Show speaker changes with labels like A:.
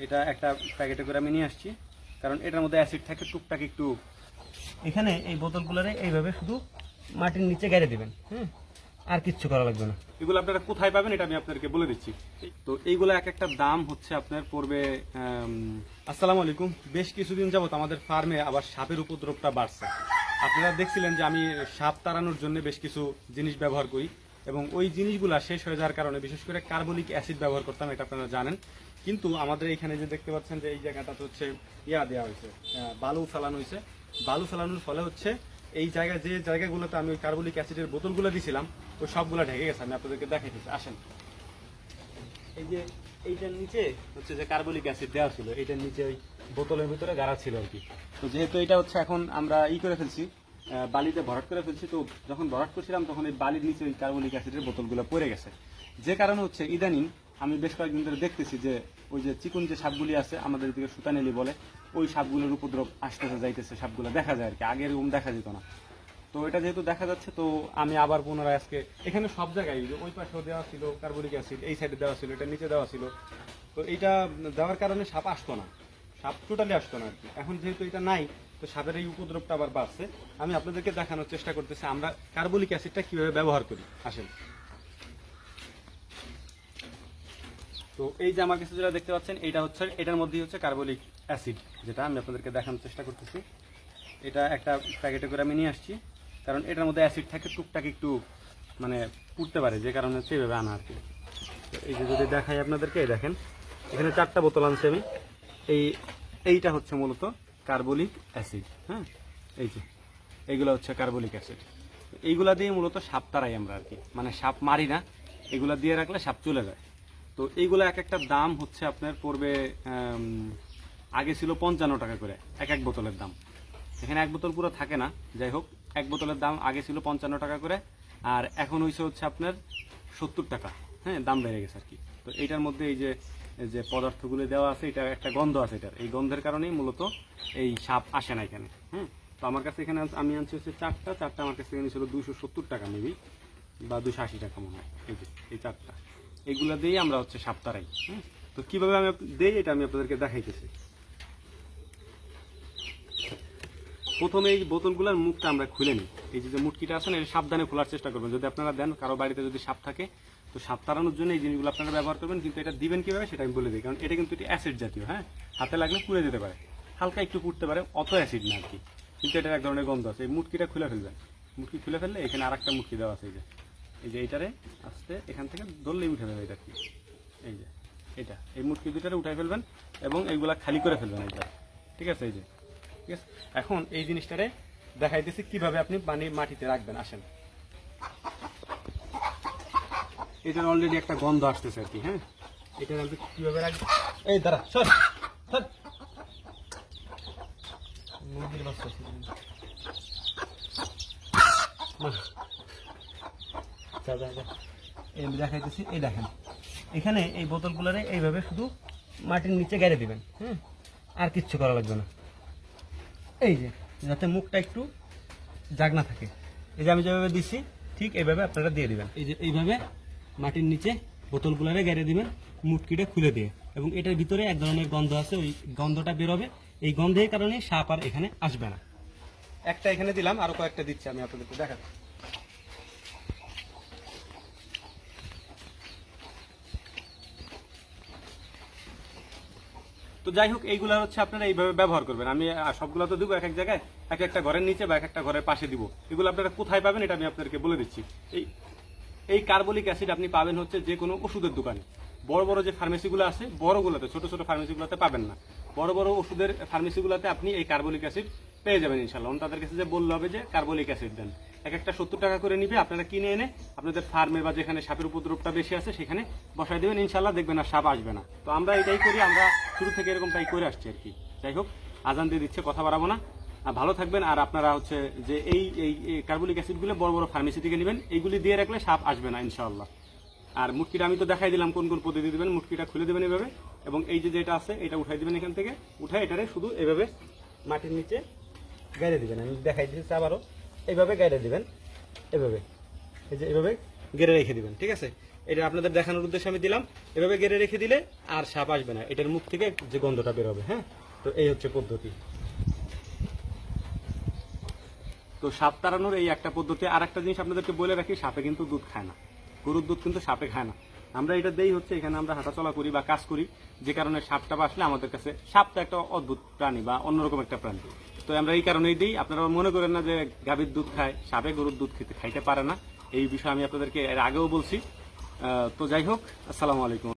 A: এটা একটা প্যাকেটে করে আমি নিয়ে আসছি, কারণ এটার মধ্যে অ্যাসিড থাকে টুকটাক একটু। এখানে এই বোতলগুলোরে এইভাবে শুধু মাটির নিচে গেড়ে দিবেন, আর কিচ্ছু করা লাগবে না। এগুলো আপনারা কোথায় পাবেন এটা আমি আপনাদেরকে বলে দিচ্ছি। তো এইগুলো এক একটা দাম হচ্ছে আপনার পড়বে। আসসালামু আলাইকুম। বেশ কিছুদিন যাবত আমাদের ফার্মে আবার সাপের উপদ্রবটা বাড়ছে। আপনারা দেখছিলেন যে আমি সাপ তাড়ানোর জন্য বেশ কিছু জিনিস ব্যবহার করি, এবং ওই জিনিসগুলো শেষ হয়ে যাওয়ার কারণে বিশেষ করে কার্বলিক অ্যাসিড ব্যবহার করতাম, এটা আপনারা জানেন। কিন্তু আমাদের এখানে যে দেখতে পাচ্ছেন যে এই জায়গাটাতে হচ্ছে দেওয়া হয়েছে, বালু ফেলানো হয়েছে। বালু ফেলানোর ফলে হচ্ছে এই জায়গায় যে জায়গাগুলোতে আমি ওই কার্বলিক অ্যাসিডের বোতলগুলো দিয়েছিলাম ওই সবগুলো ঢেকে গেছে। আমি আপনাদেরকে দেখাইতেছি, আসেন। এই যে এইটার নিচে হচ্ছে যে কার্বলিক অ্যাসিড দেওয়া ছিল, এইটার নিচে ওই বোতলের ভিতরে গাড়া ছিল আর কি। তো যেহেতু এটা হচ্ছে এখন আমরা করে ফেলছি, বালিতে ভরাট করে ফেলছি, তো যখন ভরাট করছিলাম তখন এই বালির নিচে ওই কার্বলিক অ্যাসিডের বোতলগুলো পড়ে গেছে। যে কারণে হচ্ছে ইদানিং আমি বেশ কয়েকদিন ধরে দেখতেছি যে ওই যে চিকন যে সাপগুলি আছে আমাদের দিকে সুতানেলি বলে, ওই সাপগুলোর উপদ্রব আসতেছে যাইতেছে, সাপগুলো দেখা যায় আর কি, আগে এরকম দেখা যেত না। তো এটা যেহেতু দেখা যাচ্ছে, তো আমি আবার পুনরায় আজকে এখানে সব জায়গায় ওই পাশেও দেওয়া ছিল কার্বলিক অ্যাসিড, এই সাইডে দেওয়া ছিল, এটা নিচে দেওয়া ছিল। তো এইটা দেওয়ার কারণে সাপ আসতো না, সাপ টোটালি আসতো না আর কি। এখন যেহেতু এটা নাই, তো সাপের এই উপদ্রবটা আবার বাড়ছে। আমি আপনাদেরকে দেখানোর চেষ্টা করতেছি আমরা কার্বলিক অ্যাসিডটা কিভাবে ব্যবহার করি, আসেন। তো এই যে আমার কাছে যেটা দেখতে পাচ্ছেন, এটা হচ্ছে, এটার মধ্যেই হচ্ছে কার্বলিক অ্যাসিড, যেটা আমি আপনাদেরকে দেখানোর চেষ্টা করতেছি। এটা একটা প্যাকেটে করে আমি নিয়ে আসছি, কারণ এটার মধ্যে অ্যাসিড থাকে টুকটাক একটু মানে পুড়তে পারে, যে কারণে হচ্ছে এইভাবে আনা আর কি। তো এই যে যদি দেখাই আপনাদেরকে, এই দেখেন এখানে 4টা বোতল আনছি আমি। এইটা হচ্ছে মূলত কার্বলিক অ্যাসিড, এই যে এইগুলো হচ্ছে কার্বলিক অ্যাসিড। এইগুলা দিয়ে মূলত সাপ তাড়াই আমরা আর কি, মানে সাপ মারি না, এগুলা দিয়ে রাখলে সাপ চলে যায়। তো এইগুলো এক একটা দাম হচ্ছে আপনার পড়বে, আগে ছিল 55 টাকা করে এক বোতলের দাম। এখানে এক বোতল পুরো থাকে না, যাই হোক, এক বোতলের দাম আগে ছিল 55 টাকা করে, আর এখন হচ্ছে আপনার 70 টাকা। দাম বেড়ে গেছে আর কি। তো এইটার মধ্যে এই যে পদার্থগুলো দেওয়া আছে, এটা একটা গন্ধ আছে, এটার এই গন্ধের কারণেই মূলত এই সাপ আসে না এখানে। তো আমার কাছে এখানে আমি আনছি হচ্ছে 4টা আমার কাছে এখানে ছিল 270 টাকা মেবি, বা 280 টাকা মনে হয়। এই যে এই 4টা, এইগুলা দিয়েই আমরা হচ্ছে সাপ তাড়াই। তো কিভাবে আমি দেই এটা আমি আপনাদেরকে দেখাইতেছি। প্রথমে এই বোতলগুলোর মুখটা আমরা খুলে নিই। এই যে মুটকিটা আছে না, এটা সাবধানে খোলার চেষ্টা করবেন। যদি আপনারা দেন, কারো বাড়িতে যদি সাপ থাকে, তো সাপ তাড়ানোর জন্য এই জিনিসগুলো আপনারা ব্যবহার করবেন। কিন্তু এটা দিবেন কিভাবে সেটা আমি বলে দিই, কারণ এটা কিন্তু অ্যাসিড জাতীয়। হাতে লাগলে পুড়ে যেতে পারে, হালকা একটু পুড়তে পারে, অত অ্যাসিড না আর কি। কিন্তু এটার এক ধরনের গন্ধ আছে। এই মুটকিটা খুলে ফেলবেন। মুটকি খুলে ফেললে এখানে আর একটা মুটকি দেওয়া আছে, এই যে এইটারে আস্তে এখান থেকে ধরলেই উঠে যাবে এটা কি। এই যে এই মুটকি দুটারে উঠাই ফেলবেন এবং এইগুলা খালি করে ফেলবেন এইটা, ঠিক আছে। এই যে ঠিক আছে। এখন এই জিনিসটারে দেখাইতেছি কিভাবে আপনি পানি মাটিতে রাখবেন, আসেন। এটার অলরেডি একটা গন্ধ আসতেছে আর কি। এটা আপনি কিভাবে রাখবেন, এই দাঁড়া, সর সর, মুরগির বাচ্চা দেখাইতেছি। এই দেখেন এখানে এই বোতলগুলোরে এইভাবে শুধু মাটির নিচে গেড়ে দিবেন, আর কিচ্ছু করা লাগবে না। এই যে যাতে মুখটা একটু জাগনা থাকে, এই যে আমি যেভাবে দিচ্ছি ঠিক এইভাবে আপনারা দিয়ে দিবেন। এই যে এইভাবে মাটির নিচে বোতলগুলোরে গেড়ে দিবেন, মুটকিটা খুলে দিয়ে, এবং এটার ভিতরে এক ধরনের গন্ধ আছে, ওই গন্ধটা বেরোবে। এই গন্ধের কারণে সাপ আর এখানে আসবে না। একটা এখানে দিলাম, আরো কয়েকটা দিচ্ছি আমি আপনাদেরকে দেখাচ্ছি। তো যাই হোক, এইগুলো হচ্ছে আপনারা এইভাবে ব্যবহার করবেন। আমি সবগুলো তো দিব এক এক জায়গায়, এক একটা ঘরের নিচে বা এক একটা ঘরের পাশে দিব। এগুলো আপনারা কোথায় পাবেন এটা আমি আপনাদেরকে বলে দিচ্ছি। এই কার্বলিক অ্যাসিড আপনি পাবেন হচ্ছে যে কোনো ওষুধের দোকানে। বড় বড় যে ফার্মেসিগুলো আছে বড়গুলোতে, ছোট ছোট ফার্মেসিগুলোতে পাবেন না। বড় বড় ওষুধের ফার্মেসিগুলোতে আপনি এই কার্বলিক অ্যাসিড পেয়ে যাবেন ইনশাল্লাহ। তাদের কাছে যে বললে হবে যে কার্বলিক অ্যাসিড দেন, এক একটা 70 টাকা করে নিবে। আপনারা কিনে এনে আপনাদের ফার্মে বা যেখানে সাপের উপদ্রবটা বেশি আছে সেখানে বসাই দেবেন, ইনশাল্লাহ দেখবেন আর সাপ আসবে না। তো আমরা এটাই করি, আমরা শুরু থেকে এরকমটাই করে আসছি আর কি। যাই হোক, আজান দিয়ে দিচ্ছে, কথা বাড়াবো না। ভালো থাকবেন। আর আপনারা হচ্ছে যে এই কার্বলিক অ্যাসিডগুলো বড় বড় ফার্মেসি থেকে নেবেন, এইগুলি দিয়ে রাখলে সাপ আসবে না ইনশাআল্লাহ। আর মুটকিটা আমি তো দেখাই দিলাম কোন কোন পদ্ধতি দিবেন। মুটকিটা খুলে দেবেন এভাবে, এবং এই যেটা আছে এটা উঠাই দিবেন এখান থেকে, উঠাই এটারে শুধু এভাবে মাটির নিচে গাড়ে দিবেন। আমি দেখাই দিচ্ছি আবারও, এইভাবে গাড়ে দিবেন, এভাবে এই যে এভাবে গেড়ে রেখে দিবেন, ঠিক আছে। এটা আপনাদের দেখানোর উদ্দেশ্যে আমি দিলাম। এভাবে গেড়ে রেখে দিলে আর সাপ আসবে না, এটার মুখ থেকে যে গন্ধটা বের হবে। হ্যাঁ, তো এই হচ্ছে পদ্ধতি। তো সাপ তাড়ানোর এই একটা পদ্ধতি। আর একটা জিনিস আপনাদেরকে বলে রাখি, সাপে কিন্তু দুধ খায় না, গরুর দুধ কিন্তু সাপে খায় না। আমরা এটা দেই হচ্ছে এখানে আমরা হাঁটাচলা করি বা কাজ করি, যে কারণে সাপটা আসলে আমাদের কাছে, সাপ তো একটা অদ্ভুত প্রাণী বা অন্যরকম একটা প্রাণী, তো আমরা এই কারণেই দিই। আপনারা মনে করেন না যে গাভীর দুধ খায়, সাপে গরুর দুধ খাইতে পারে না, এই বিষয়ে আমি আপনাদেরকে এর আগেও বলছি। তো যাই হোক, আসসালামু আলাইকুম।